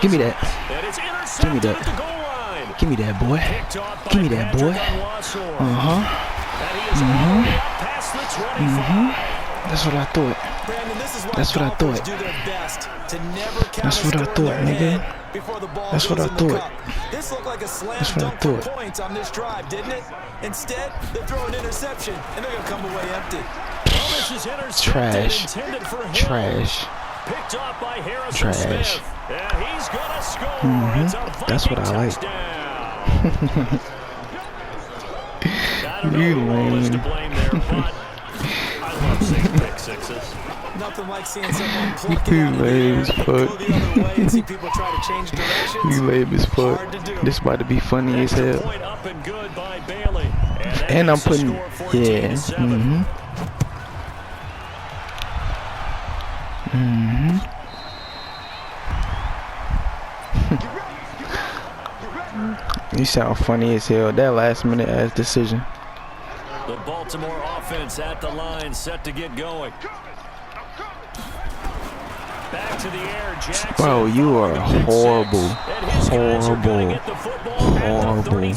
Give me that. Give me that. Give me that, boy. Give me that, boy. That's what I thought. That's what I thought. That's what I thought, nigga. That's what I thought. This looked like a slam dunk for points on this drive, didn't it? Instead, they throw an interception, and they're going to come away empty. Trash. Trash. Picked off by Harrison Trash. Smith. And he's gonna score. It's a That's what I like. You lame. To blame there, but I love seeing pick sixes. Nothing like seeing someone pluck it out of the air, go the other way, and see people try to change directions. You lame as fuck. This about to be funny as hell. Point up and good by Bailey. And I'm putting, yeah. You sound funny as hell. That last minute ass decision. The Baltimore offense at the line, set to get going. Back to the air, Jackson. Bro, you are horrible. Horrible. Horrible.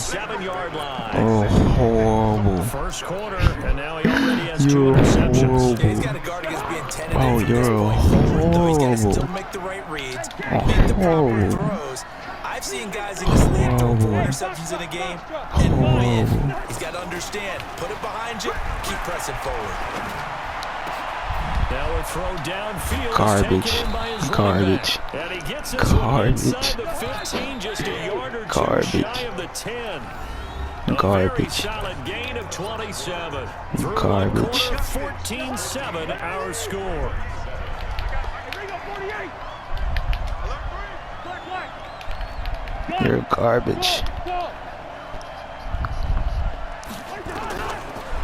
Oh, horrible. First quarter, and now he already has two You're interceptions. He's got to guard against being tentative. Oh, you're horrible. Still make the right reads, make the proper throws. I've seen guys in this league throw 4 interceptions in a game and win. He's got to understand, put it behind you, keep pressing forward. Now a throw downfield. Garbage. Garbage. And he gets us Garbage. inside the 15, just a yard or two Garbage. shy of the 10. Garbage. A very solid gain of 27. Through Garbage. 14-7 our score. You're garbage.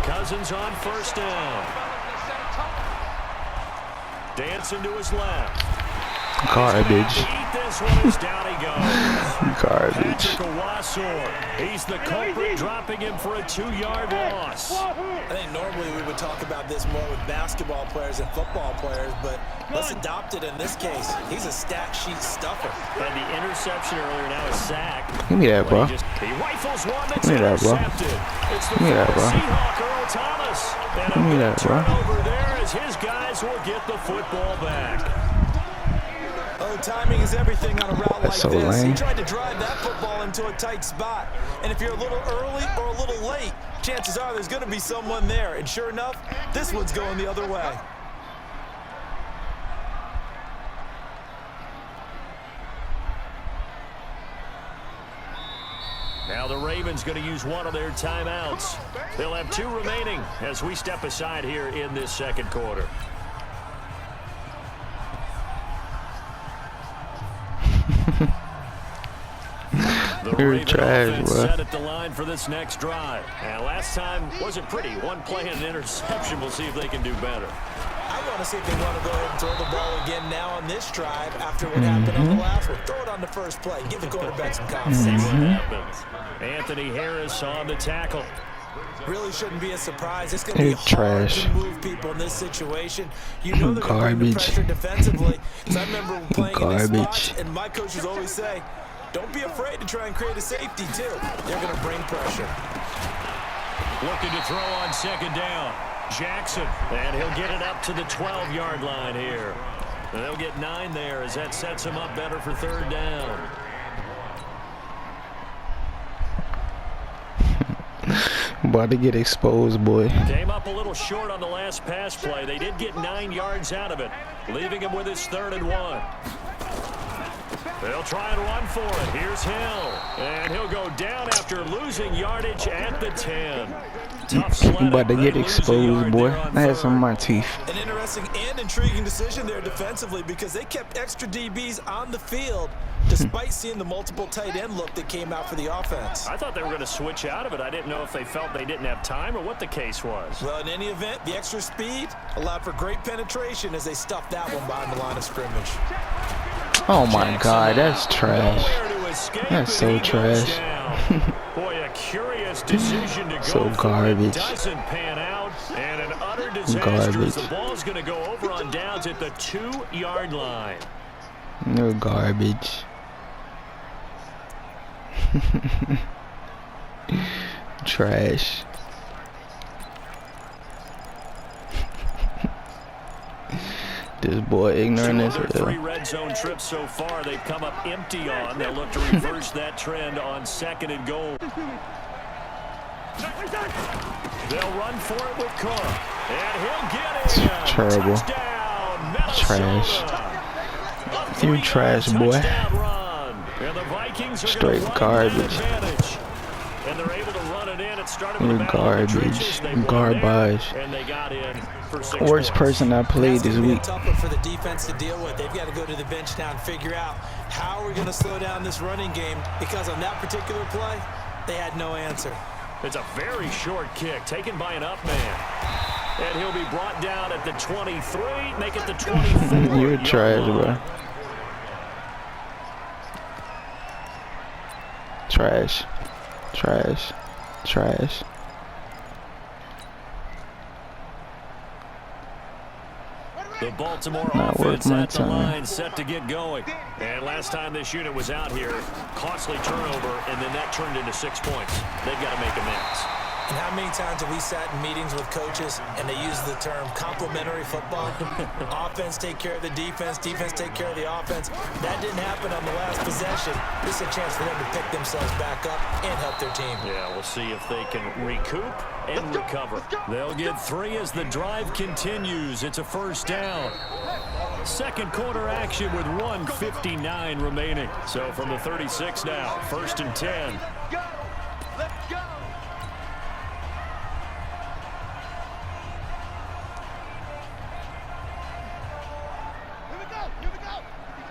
Cousins on first down. Dancing to his left. Garbage. Eat this one as down he goes. Garbage. He's the culprit, dropping him for a 2-yard loss. I think normally we would talk about this more with basketball players and football players, but let's adopt it in this case. He's a stat sheet stuffer. And the interception earlier, now a sack. Give me that, bro. He rifles one that's Give me that, bro. intercepted. It's the Give me that, bro. Seahawk, Earl Thomas. And Give me that, bro. turnover there as his guys will get the football back. Oh, timing is everything on a route like so this. lame. He tried to drive that football into a tight spot. And if you're a little early or a little late, chances are there's going to be someone there. And sure enough, this one's going the other way. Now the Ravens going to use one of their timeouts. They'll have 2 remaining as we step aside here in this second quarter. You're trash, bro. Set at the line for this next drive. And last time wasn't pretty. One play and an interception. We'll see if they can do better. I want to see if they want to go ahead and throw the ball again now on this drive after what happened on the last one. Throw it on the first play. Give the quarterback some confidence. See what happens. Anthony Harris on the tackle. Really shouldn't be a surprise. It's going to be hard trash. to move people in this situation. You know they're going to bring the Garbage. pressure defensively. Because I remember playing in this Garbage. spot, and my coaches always say, don't be afraid to try and create a safety, too. They're going to bring pressure. Looking to throw on second down. Jackson, and he'll get it up to the 12-yard line here. And they'll get 9 there as that sets him up better for third down. About to get exposed, boy. Came up a little short on the last pass play. They did get 9 yards out of it, leaving him with his 3rd and 1. They'll try and run for it. Here's Hill. And he'll go down after losing yardage at the 10. Tough sledding. About to get exposed, boy. I had some of my teeth. An interesting and intriguing decision there defensively because they kept extra DBs on the field despite seeing the multiple tight end look that came out for the offense. I thought they were going to switch out of it. I didn't know if they felt they didn't have time or what the case was. Well, in any event, the extra speed allowed for great penetration as they stuffed that one behind the line of scrimmage. Oh my God, that's trash. That's so trash. Boy, a curious decision to go So for. garbage. It doesn't pan out, and an utter disaster Garbage. as the ball's going to go over on downs at the 2-yard line. No garbage. Trash. This boy ignorant as hell. 3 red zone trips so far, they've come up empty on. They'll look to reverse that trend on 2nd and goal. They'll run for it with Cook, and he'll get in. Terrible. Trash. You trash, boy. Straight garbage. And they're able to run it in. It started You're with garbage. Garbage. And they got in for 6 Worst points. person I played this week. Tougher for the defense to deal with. They've got to go to the bench now and figure out how we're going to slow down this running game, because on that particular play, they had no answer. It's a very short kick taken by an up man. And he'll be brought down at the 23, make it the 24. You're trash, bro. Trash. Trash. Trash. The Baltimore Not worth offense my at the time. line, set to get going. And last time this unit was out here, costly turnover, and then that turned into 6 points. They've got to make amends. And how many times have we sat in meetings with coaches and they use the term complementary football? Offense take care of the defense, defense take care of the offense. That didn't happen on the last possession. This is a chance for them to pick themselves back up and help their team. Yeah, we'll see if they can recoup and recover. They'll get 3 as the drive continues. It's a 1st down. 2nd quarter action with 1:59 remaining. So from the 36 now, 1st and 10.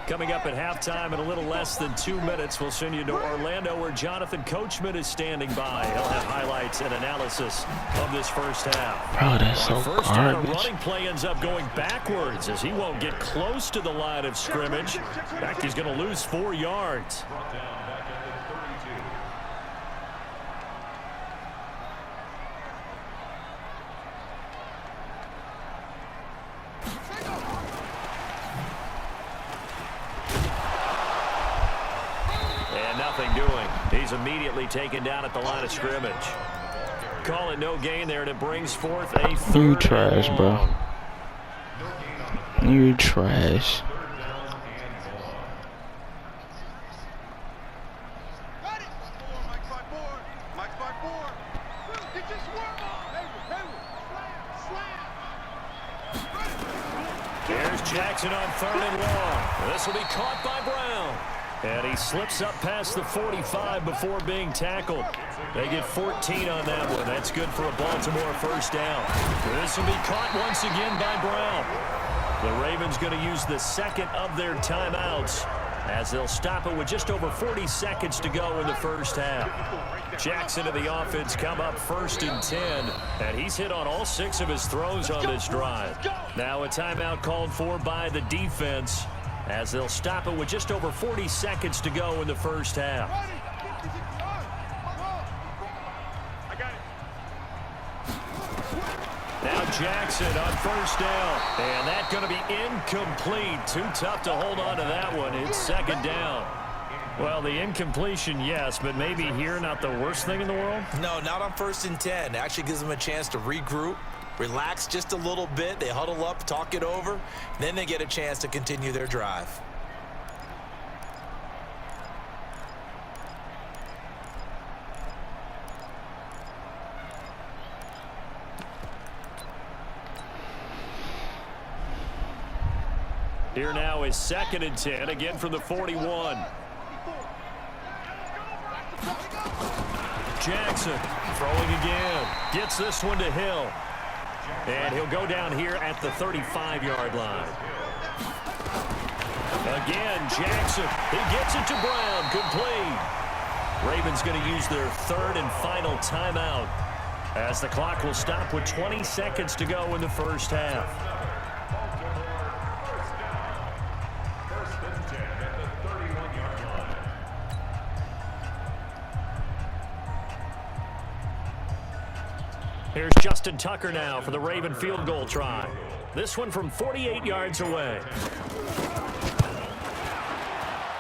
Coming up at halftime in a little less than 2 minutes, we'll send you to Orlando, where Jonathan Coachman is standing by. He'll have highlights and analysis of this 1st half. Bro, that's so First down, a garbage. running play ends up going backwards as he won't get close to the line of scrimmage. In fact, he's going to lose 4 yards. And nothing doing. He's immediately taken down at the line of scrimmage. Call it no gain there, and it brings forth a 3rd You trash, and bro. long. You trash. Here's Jackson on 3rd and long. This will be caught by Brown. And he slips up past the 45 before being tackled. They get 14 on that one. That's good for a Baltimore 1st down. This will be caught once again by Brown. The Ravens going to use the 2nd of their timeouts as they'll stop it with just over 40 seconds to go in the 1st half. Jackson and the offense come up 1st and 10, and he's hit on all 6 of his throws on this drive. Now a timeout called for by the defense as they'll stop it with just over 40 seconds to go in the 1st half. Now Jackson on 1st down, and that's going to be incomplete. Too tough to hold on to that one. It's 2nd down. Well, the incompletion, yes, but maybe here not the worst thing in the world? No, not on 1st and 10. It actually gives them a chance to regroup, relax just a little bit. They huddle up, talk it over. Then they get a chance to continue their drive. Here now is 2nd and 10, again from the 41. Jackson throwing again. Gets this one to Hill. And he'll go down here at the 35-yard line. Again, Jackson. He gets it to Brown. Complete. Ravens going to use their 3rd and final timeout as the clock will stop with 20 seconds to go in the 1st half. Here's Justin Tucker now for the Raven field goal try. This one from 48 yards away.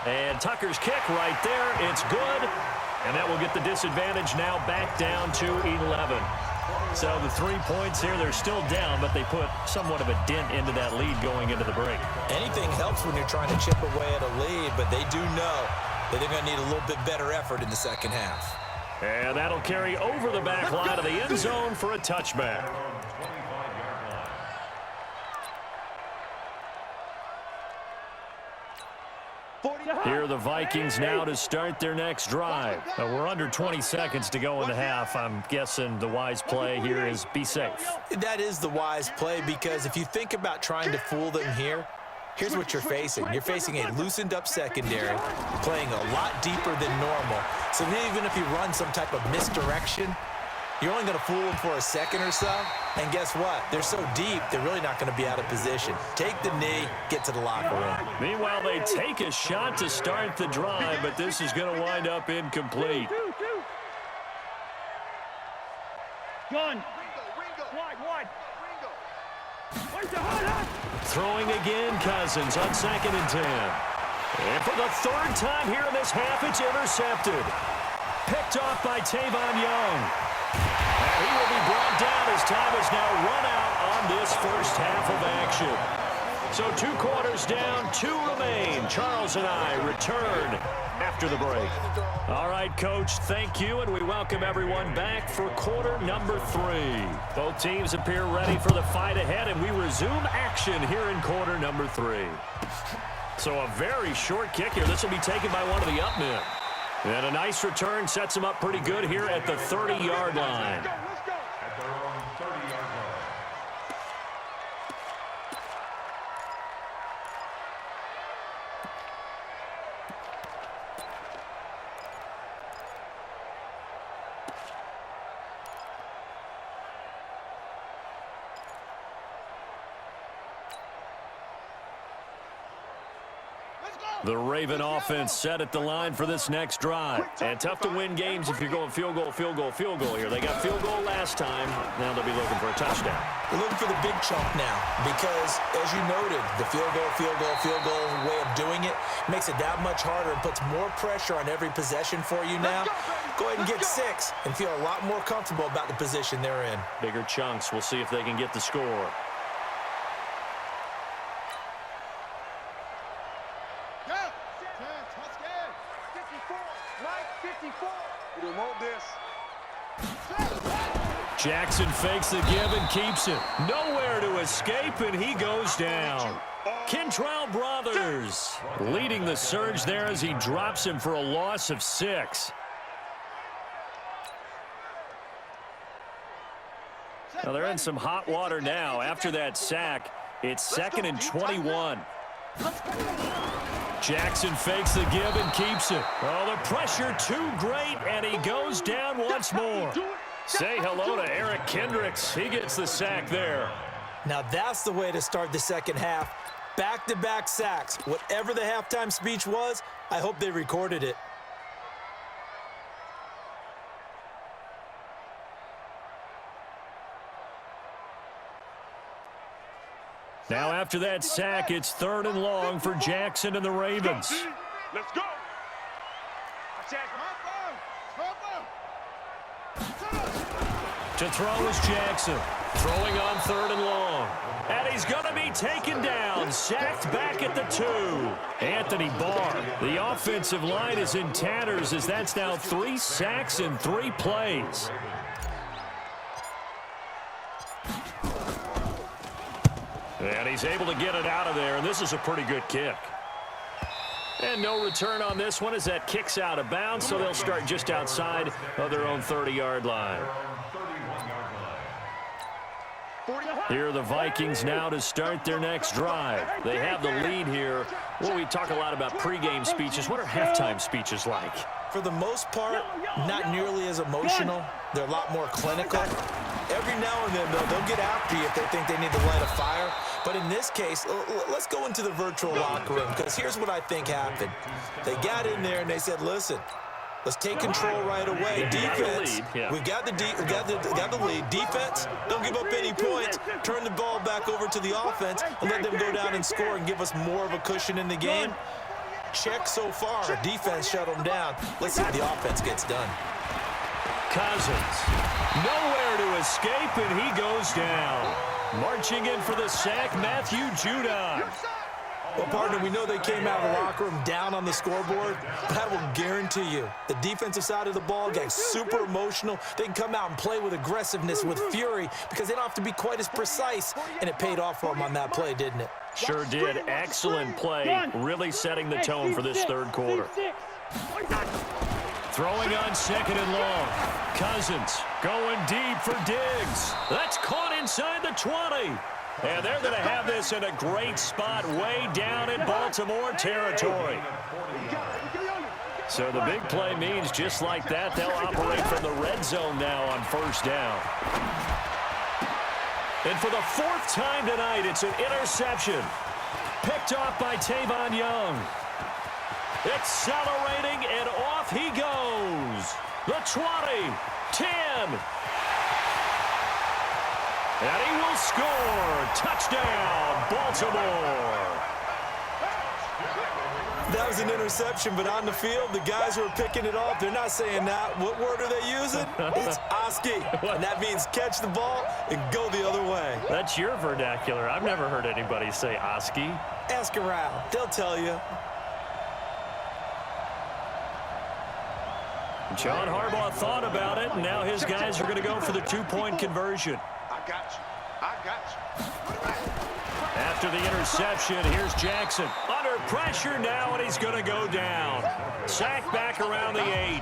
And Tucker's kick right there. It's good. And that will get the disadvantage now back down to 11. So the 3 points here, they're still down, but they put somewhat of a dent into that lead going into the break. Anything helps when you're trying to chip away at a lead, but they do know that they're going to need a little bit better effort in the second half. And that'll carry over the back line of the end zone for a touchback. Here are the Vikings now to start their next drive. We're under 20 seconds to go in the half. I'm guessing the wise play here is be safe. That is the wise play, because if you think about trying to fool them here, here's what you're facing. You're facing a loosened up secondary, playing a lot deeper than normal. So even if you run some type of misdirection, you're only going to fool them for a second or so. And guess what? They're so deep, they're really not going to be out of position. Take the knee, get to the locker room. Meanwhile, they take a shot to start the drive, but this is going to wind up incomplete. Gun. Wide. Throwing again, Cousins on 2nd and 10. And for the 3rd time here in this half, it's intercepted. Picked off by Tavon Young. And he will be brought down as time is now run out on this first half of action. So 2 quarters down, 2 remain. Charles and I return after the break. All right, Coach, thank you, and we welcome everyone back for quarter number 3. Both teams appear ready for the fight ahead, and we resume action here in quarter number 3. So a very short kick here. This will be taken by one of the up men. And a nice return sets him up pretty good here at the 30-yard line. The Raven offense set at the line for this next drive. And tough to win games if you're going field goal here. They got field goal last time. Now they'll be looking for a touchdown. They're looking for the big chunk now because, as you noted, the field goal way of doing it makes it that much harder and puts more pressure on every possession for you now. Go ahead and get 6 and feel a lot more comfortable about the position they're in. Bigger chunks. We'll see if they can get the score. Jackson fakes the give and keeps it. Nowhere to escape, and he goes down. Kentrell Brothers leading the surge there as he drops him for a loss of 6. Now they're in some hot water now. After that sack, it's 2nd and 21. Jackson fakes the give and keeps it. Oh, the pressure too great, and he goes down once more. Say hello to Eric Kendricks. He gets the sack there. Now that's the way to start the second half. Back-to-back sacks. Whatever the halftime speech was, I hope they recorded it. Now after that sack, it's 3rd and long for Jackson and the Ravens. Let's go. To throw is Jackson. Throwing on 3rd and long. And he's going to be taken down. Sacked back at the 2. Anthony Barr. The offensive line is in tatters as that's now 3 sacks in 3 plays. And he's able to get it out of there, and this is a pretty good kick. And no return on this one as that kicks out of bounds, so they'll start just outside of their own 30-yard line. Here are the Vikings now to start their next drive. They have the lead here. Well, we talk a lot about pregame speeches. What are halftime speeches like? For the most part, not nearly as emotional. They're a lot more clinical. Every now and then, they'll get after you if they think they need to light a fire. But in this case, let's go into the virtual locker room, because here's what I think happened. They got in there and they said, listen, let's take control right away. Defense, we've got the lead. Defense, don't give up any points. Turn the ball back over to the offense and let them go down and score and give us more of a cushion in the game. check so far. Defense shut them down. Let's see what the offense gets done. Cousins, nowhere to escape, and he goes down. Marching in for the sack, Matthew Judon. Well, partner, we know they came out of the locker room down on the scoreboard, but I will guarantee you the defensive side of the ball got super emotional. They can come out and play with aggressiveness, with fury, because they don't have to be quite as precise, and it paid off for them on that play, didn't it? Sure did. Excellent play, really setting the tone for this third quarter. Throwing on 2nd and long. Cousins going deep for Diggs. That's caught inside the 20. And they're going to have this in a great spot way down in Baltimore territory. So the big play means just like that, they'll operate from the red zone now on 1st down. And for the 4th time tonight, it's an interception. Picked off by Tavon Young. Accelerating, and off he goes. The 20, 10. And he will score. Touchdown, Baltimore. That was an interception, but on the field, the guys who are picking it off, they're not saying that. What word are they using? It's Oski. And that means catch the ball and go the other way. That's your vernacular. I've never heard anybody say Oski. Ask around. They'll tell you. John Harbaugh thought about it, and now his guys are going to go for the 2-point conversion. I got you. I got you. After the interception, here's Jackson. Under pressure now, and he's going to go down. Sacked back around the 8.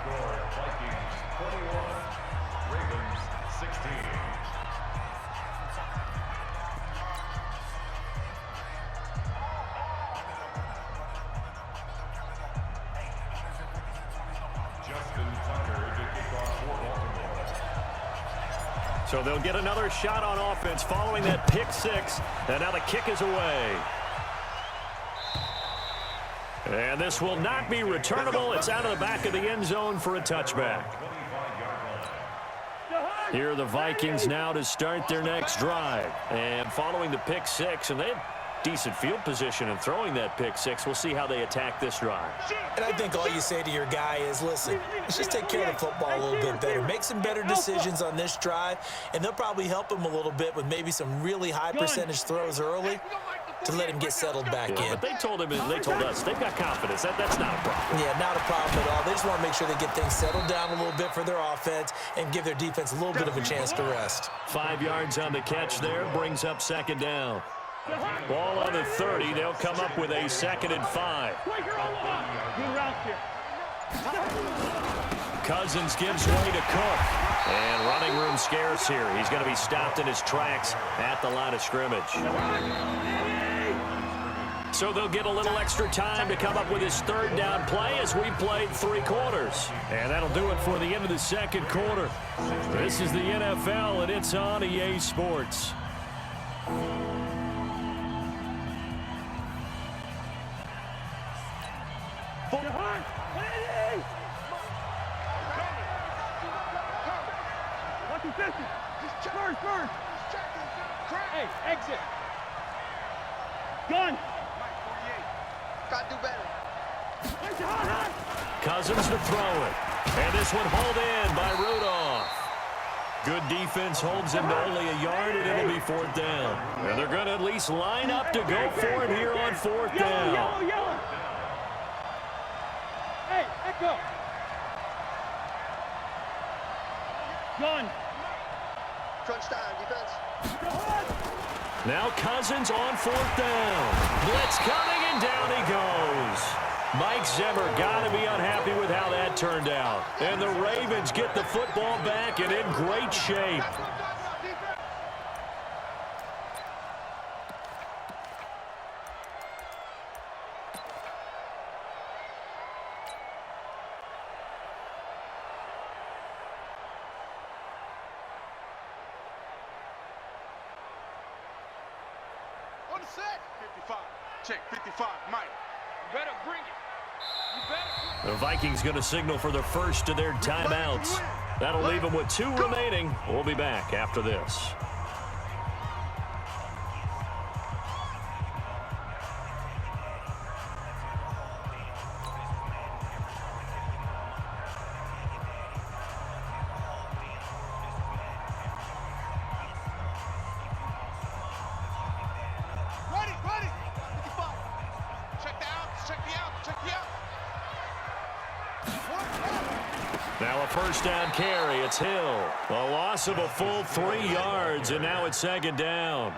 So they'll get another shot on offense following that pick 6. And now the kick is away. And this will not be returnable. It's out of the back of the end zone for a touchback. Here are the Vikings now to start their next drive. And following the pick 6, and they have decent field position in throwing that pick 6. We'll see how they attack this drive. And I think all you say to your guy is, listen, let's just take care of the football a little bit better. Make some better decisions on this drive, and they'll probably help him a little bit with maybe some really high percentage throws early to let him get settled back in. But they told us they've got confidence. That's not a problem. Yeah, not a problem at all. They just want to make sure they get things settled down a little bit for their offense and give their defense a little bit of a chance to rest. 5 yards on the catch there, brings up 2nd down. Ball on the 30. They'll come up with a 2nd and 5. Cousins gives way to Cook. And running room scarce here. He's going to be stopped in his tracks at the line of scrimmage. So they'll get a little extra time to come up with his 3rd down play as we played 3 quarters. And that'll do it for the end of the 2nd quarter. This is the NFL, and it's on EA Sports. Hey, exit. Gun. Got to do better. Cousins to throw it. And this one hauled in by Rudolph. Good defense holds him to only a yard, and it'll be 4th down. And they're going to at least line up to go for it here on 4th down. Yellow. Hey, echo. Gun. Crunch time, defense. Now Cousins on 4th down. Blitz coming, and down he goes. Mike Zimmer got to be unhappy with how that turned out. And the Ravens get the football back and in great shape. On the set. 55. Check 55. Mike. You better bring it. The Vikings going to signal for the first of their timeouts. That'll leave them with 2 remaining. We'll be back after this. Now a first down carry. It's Hill. A loss of a full 3 yards, and now it's second down.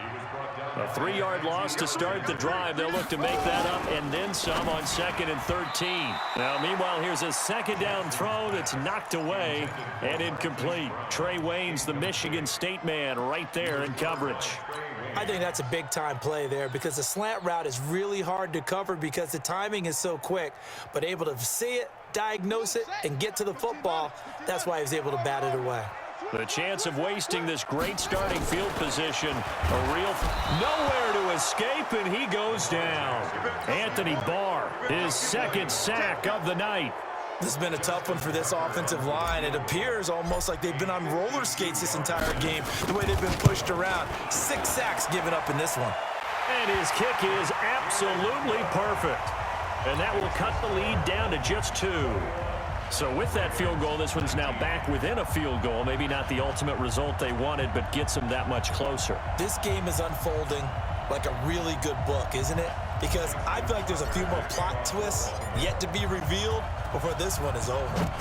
A 3-yard loss to start the drive. They'll look to make that up and then some on 2nd and 13. Now, meanwhile, here's a second down throw that's knocked away and incomplete. Trey Waynes, the Michigan State man, right there in coverage. I think that's a big-time play there because the slant route is really hard to cover because the timing is so quick. But able to see it, diagnose it, and get to the football, that's why he was able to bat it away. The chance of wasting this great starting field position, a real nowhere to escape, and he goes down. Anthony Barr, his 2nd sack of the night. This has been a tough one for this offensive line. It appears almost like they've been on roller skates this entire game, the way they've been pushed around. 6 sacks given up in this one. And his kick is absolutely perfect. And that will cut the lead down to just 2. So with that field goal, this one's now back within a field goal. Maybe not the ultimate result they wanted, but gets them that much closer. This game is unfolding like a really good book, isn't it? Because I feel like there's a few more plot twists yet to be revealed before this one is over.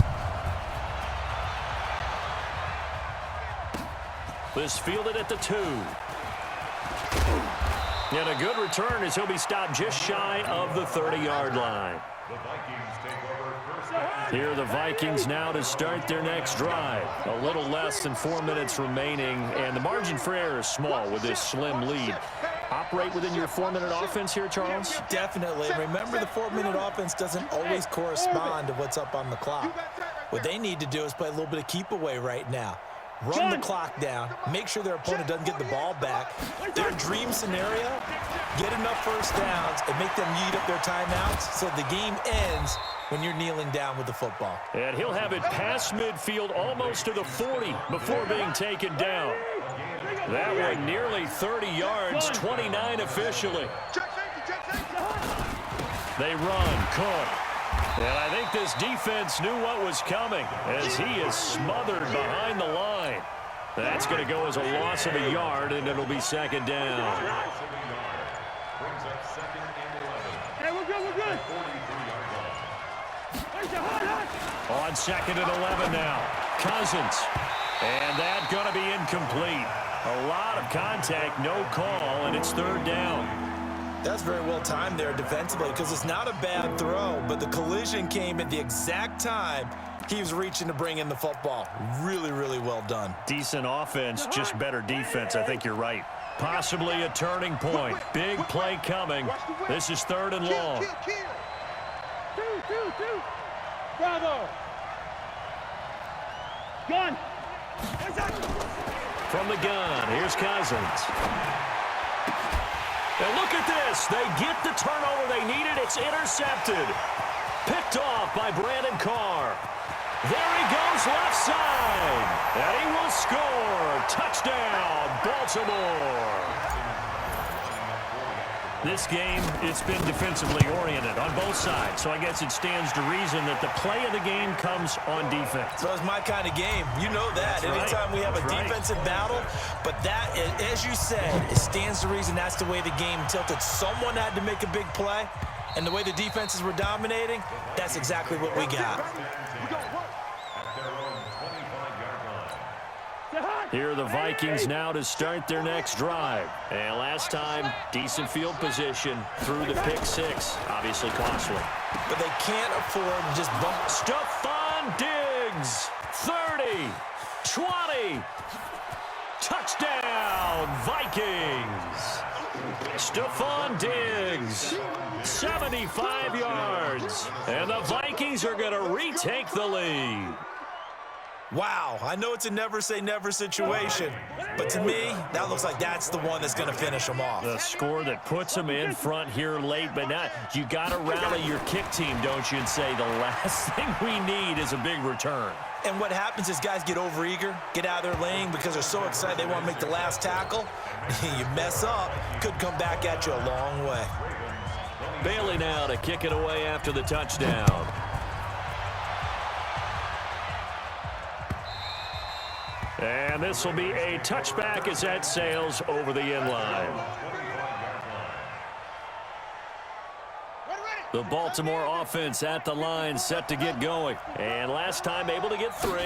This fielded at the 2. And a good return as he'll be stopped just shy of the 30-yard line. Here are the Vikings now to start their next drive. A little less than 4 minutes remaining, and the margin for error is small with this slim lead. Operate within your 4-minute offense here, Charles? Definitely. Remember, the 4-minute offense doesn't always correspond to what's up on the clock. What they need to do is play a little bit of keep away right now. Run the clock down, make sure their opponent doesn't get the ball back. Their dream scenario, get enough first downs and make them eat up their timeouts so the game ends when you're kneeling down with the football. And he'll have it past midfield almost to the 40 before being taken down. That one nearly 30 yards, 29 officially. They run, Cook. And I think this defense knew what was coming as he is smothered behind the line. That's going to go as a loss of a yard, and it'll be second down. Hey, we're good, we're good. On 2nd and 11 now. Cousins. And that's going to be incomplete. A lot of contact, no call, and it's 3rd down. That's very well timed there defensively because it's not a bad throw, but the collision came at the exact time he was reaching to bring in the football. Really, really well done. Decent offense, just better defense. I think you're right. Possibly a turning point. Big play coming. This is 3rd and long. Two. Bravo. Gun. From the gun, here's Cousins. And look at this. They get the turnover they needed. It's intercepted. Picked off by Brandon Carr. There he goes left side. And he will score. Touchdown, Baltimore. This game, it's been defensively oriented on both sides. So I guess it stands to reason that the play of the game comes on defense. So it's my kind of game. You know that. Anytime we have a defensive battle, but that, as you said, it stands to reason that's the way the game tilted. Someone had to make a big play, and the way the defenses were dominating, that's exactly what we got. Here are the Vikings now to start their next drive. And last time, decent field position through the pick 6. Obviously costly. But they can't afford to just bump. Stephon Diggs, 30, 20. Touchdown, Vikings. Stephon Diggs, 75 yards. And the Vikings are going to retake the lead. Wow, I know it's a never-say-never situation, but to me, that looks like that's the one that's going to finish them off. The score that puts them in front here late, but not. You got to rally your kick team, don't you, and say the last thing we need is a big return. And what happens is guys get overeager, get out of their lane because they're so excited they want to make the last tackle. You mess up, could come back at you a long way. Bailey now to kick it away after the touchdown. And this will be a touchback as that sails over the end line. The Baltimore offense at the line, set to get going. And last time able to get 3.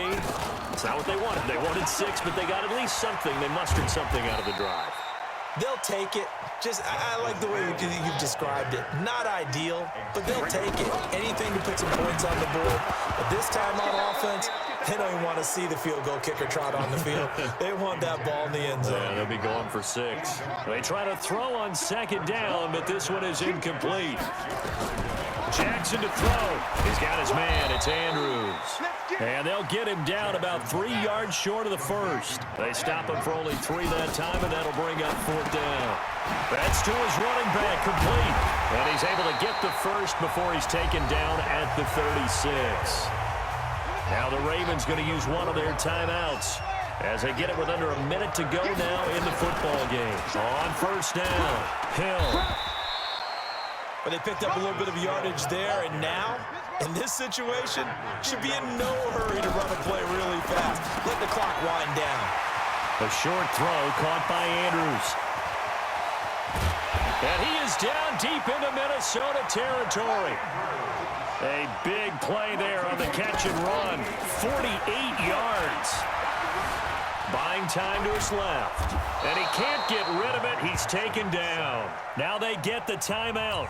It's not what they wanted. They wanted 6, but they got at least something. They mustered something out of the drive. They'll take it. I like the way you've described it. Not ideal, but they'll take it. Anything to put some points on the board. But this time on offense, they don't even want to see the field goal kicker trot on the field. They want that ball in the end zone. Yeah, they'll be going for 6. They try to throw on 2nd down, but this one is incomplete. Jackson to throw. He's got his man. It's Andrews. And they'll get him down about 3 yards short of the first. They stop him for only 3 that time, and that'll bring up 4th down. That's to his running back, complete. And he's able to get the first before he's taken down at the 36. Now the Ravens going to use one of their timeouts as they get it with under a minute to go now in the football game. On 1st down, Hill. But they picked up a little bit of yardage there, and now, in this situation, should be in no hurry to run a play really fast. Let the clock wind down. A short throw caught by Andrews. And he is down deep into Minnesota territory. A big play there on the catch and run. 48 yards. Buying time to his left. And he can't get rid of it. He's taken down. Now they get the timeout.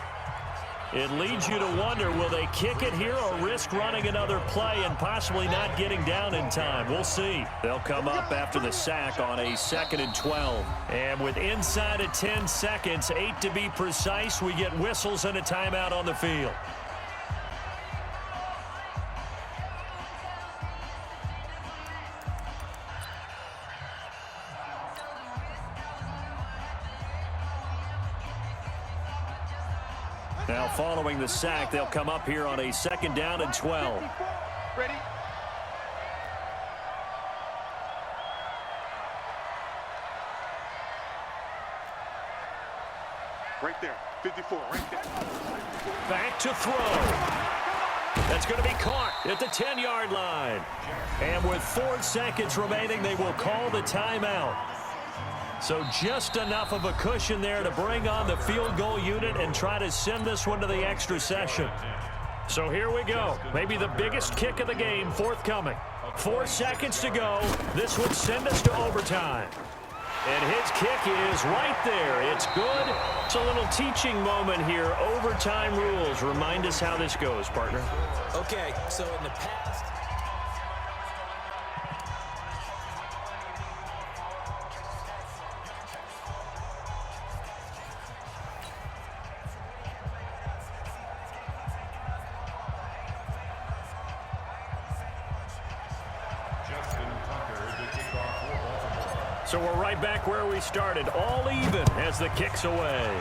It leads you to wonder, will they kick it here or risk running another play and possibly not getting down in time? We'll see. They'll come up after the sack on a 2nd and 12. And with inside of 10 seconds, 8 to be precise, we get whistles and a timeout on the field. Now following the sack, they'll come up here on a 2nd down and 12. Ready? Right there. 54, right there. Back to throw. That's going to be caught at the 10-yard line. And with 4 seconds remaining, they will call the timeout. So just enough of a cushion there to bring on the field goal unit and try to send this one to the extra session. So here we go. Maybe the biggest kick of the game forthcoming. 4 seconds to go. This would send us to overtime. And his kick is right there. It's good. It's a little teaching moment here. Overtime rules. Remind us how this goes, partner. Okay, so in the past... So we're right back where we started, all even as the kick's away.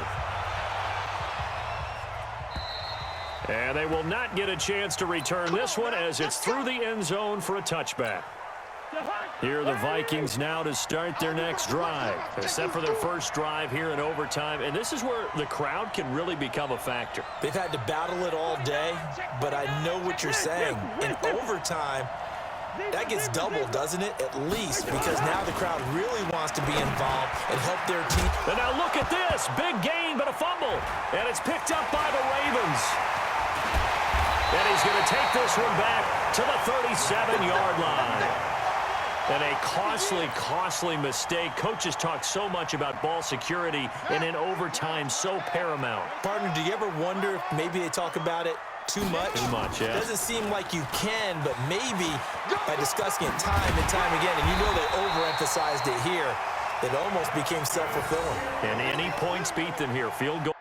And they will not get a chance to return this one as it's through the end zone for a touchback. Here are the Vikings now to start their next drive, except for their first drive here in overtime. And this is where the crowd can really become a factor. They've had to battle it all day, but I know what you're saying. In overtime, that gets doubled, doesn't it? At least, because now the crowd really wants to be involved and help their team. And now look at this. Big gain, but a fumble. And it's picked up by the Ravens. And he's going to take this one back to the 37-yard line. And a costly, costly mistake. Coaches talk so much about ball security, and in overtime, so paramount. Partner, do you ever wonder if maybe they talk about it too much? Too much, yeah. It doesn't seem like you can, but maybe by discussing it time and time again, and you know they overemphasized it here, it almost became self-fulfilling. And any points beat them here. Field goal.